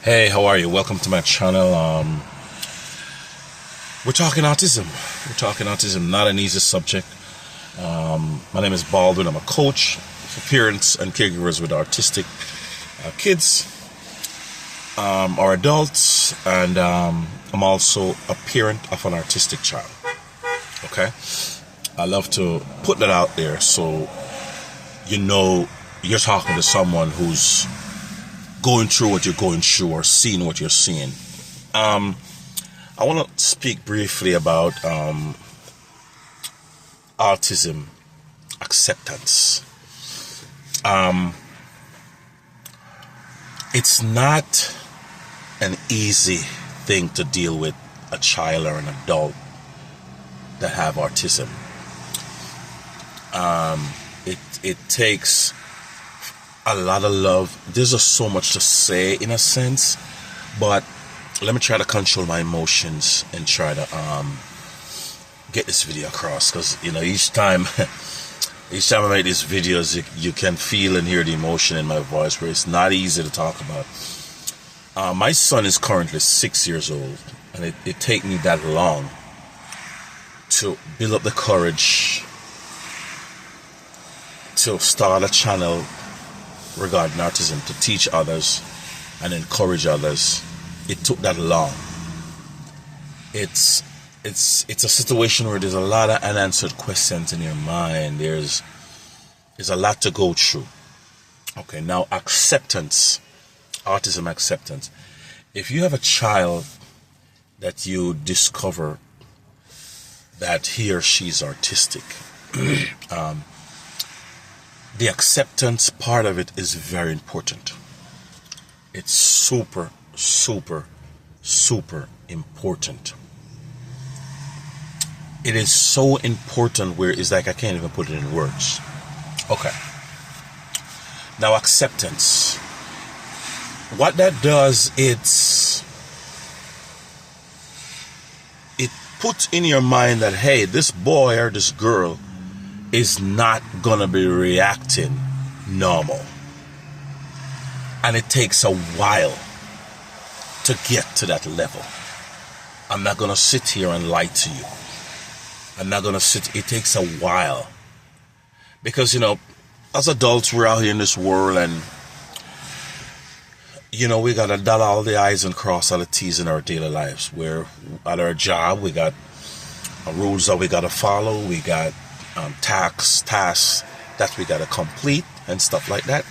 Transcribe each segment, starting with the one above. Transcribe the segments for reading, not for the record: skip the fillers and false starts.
Hey, how are you? Welcome to my channel. We're talking autism. Not an easy subject. My name is Baldwin. I'm a coach for parents and caregivers with autistic kids or adults, and I'm also a parent of an autistic child. Okay, I love to put that out there so you know you're talking to someone who's going through what you're going through or seeing what you're seeing. I want to speak briefly about autism acceptance. It's not an easy thing to deal with a child or an adult that have autism. It takes a lot of love. There's just so much to say in a sense, but let me try to control my emotions and try to get this video across, because each time I make these videos, you can feel and hear the emotion in my voice, where it's not easy to talk about. My son is currently 6 years old, and it take me that long to build up the courage to start a channel regarding autism, to teach others and encourage others. It took that long. It's a situation where there's a lot of unanswered questions in your mind. There's a lot to go through. Okay, now acceptance, autism acceptance. If you have a child that you discover that he or she's autistic, the acceptance part of it is very important. It's super, super, super important. It is so important where it's like I can't even put it in words. Okay. Now acceptance. What that does, it puts in your mind that, hey, this boy or this girl is not gonna be reacting normal, and it takes a while to get to that level. I'm not gonna sit here and lie to you. It takes a while, because as adults, we're out here in this world, and we gotta dot all the I's and cross all the T's in our daily lives. We're at our job, we got rules that we gotta follow, we got tasks that we gotta complete and stuff like that.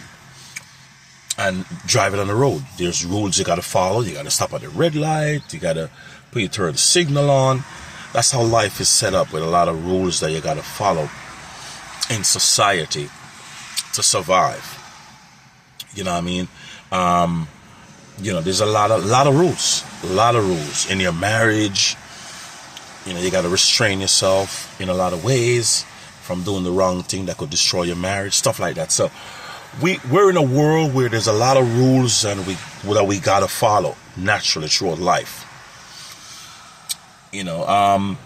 And driving on the road, there's rules you gotta follow. You gotta stop at the red light, you gotta put your turn signal on. That's how life is set up, with a lot of rules that you gotta follow in society to survive. You know what I mean? There's a lot of rules in your marriage. You gotta restrain yourself in a lot of ways from doing the wrong thing that could destroy your marriage, stuff like that. So we're in a world where there's a lot of rules that we gotta follow naturally throughout life. Dealing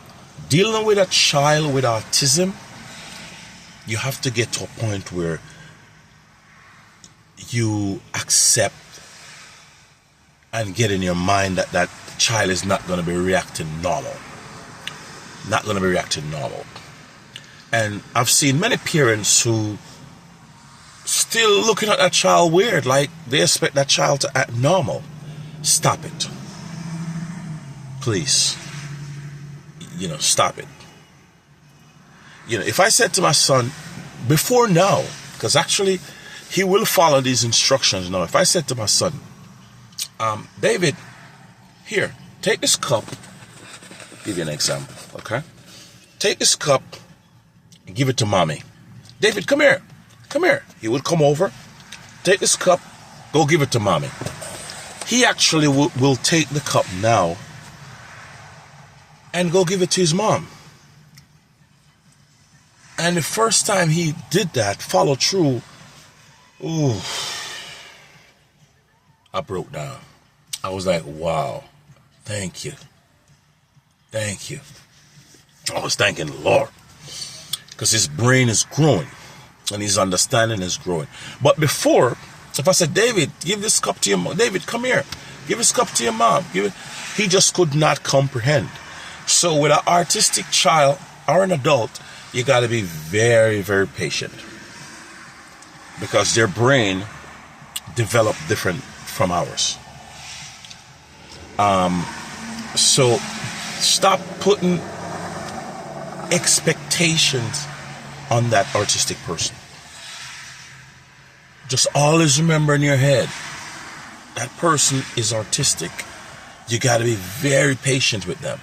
with a child with autism, you have to get to a point where you accept and get in your mind that that child is not going to be reacting normal. And I've seen many parents who still looking at that child weird, like they expect that child to act normal. Stop it. Please. Stop it. If I said to my son, before now, because actually he will follow these instructions now. If I said to my son, David, here, take this cup. Give you an example, okay? Take this cup and give it to mommy. David, come here. He would come over, take this cup, go give it to mommy. He actually will take the cup now and go give it to his mom. And the first time he did that, follow through, I broke down. I was like, wow, thank you. I was thanking the Lord, because his brain is growing and his understanding is growing. But before, if I said, David, give this cup to your mom. David, come here. Give his cup to your mom. He just could not comprehend. So with an autistic child or an adult, you got to be very, very patient, because their brain developed different from ours. So stop putting expectations on that artistic person. Just always remember in your head, that person is artistic. You got to be very patient with them.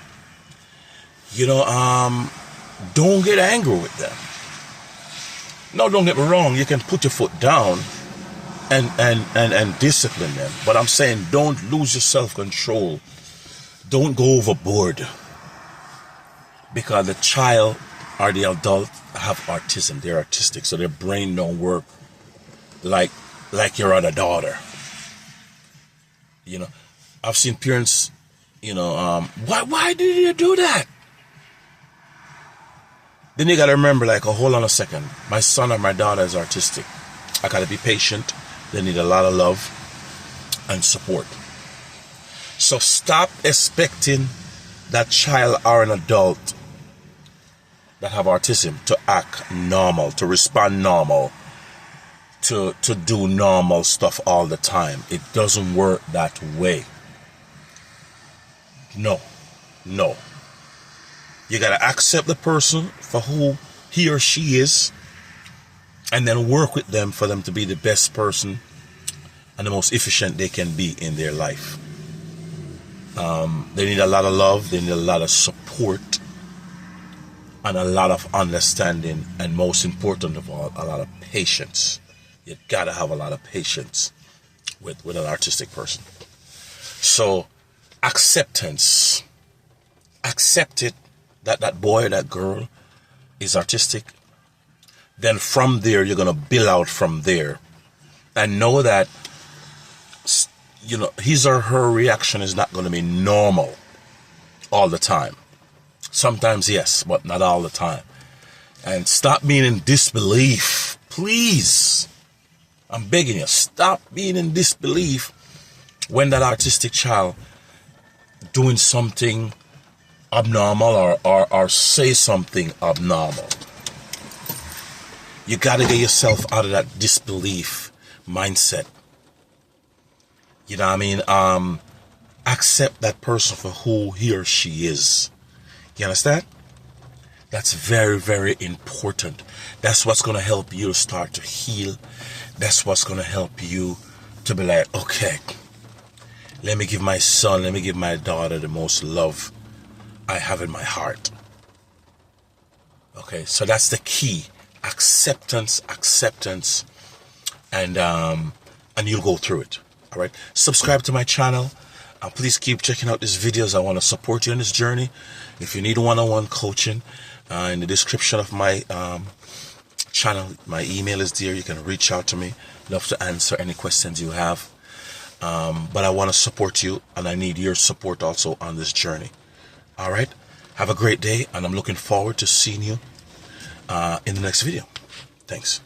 Don't get angry with them. No, don't get me wrong. You can put your foot down and discipline them. But I'm saying, don't lose your self-control. Don't go overboard. Because the child or the adult have autism. They're autistic, so their brain don't work like your other daughter. I've seen parents, why did you do that? Then you got to remember, hold on a second. My son or my daughter is artistic. I got to be patient. They need a lot of love and support. So stop expecting that child or an adult that have autism to act normal, to respond normal, to do normal stuff all the time. It doesn't work that way. No. You got to accept the person for who he or she is, and then work with them for them to be the best person and the most efficient they can be in their life. They need a lot of love. They need a lot of support and a lot of understanding, and most important of all, a lot of patience. You got to have a lot of patience with an artistic person. So acceptance. Accept it, that boy or that girl is artistic. Then from there, you're going to build out from there. And know that, his or her reaction is not going to be normal all the time. Sometimes, yes, but not all the time. And stop being in disbelief. Please. I'm begging you, stop being in disbelief when that artistic child doing something abnormal or say something abnormal. You got to get yourself out of that disbelief mindset. You know what I mean? Accept that person for who he or she is. You understand? That's very, very important. That's what's going to help you to start to heal. That's what's going to help you to be like, okay, let me give my son, let me give my daughter the most love I have in my heart. Okay, so that's the key. Acceptance, and you'll go through it. All right, subscribe to my channel. Please keep checking out these videos. I want to support you in this journey. If you need one-on-one coaching, in the description of my channel, my email is there. You can reach out to me. Love to answer any questions you have. But I want to support you, and I need your support also on this journey. All right, have a great day, and I'm looking forward to seeing you in the next video. Thanks.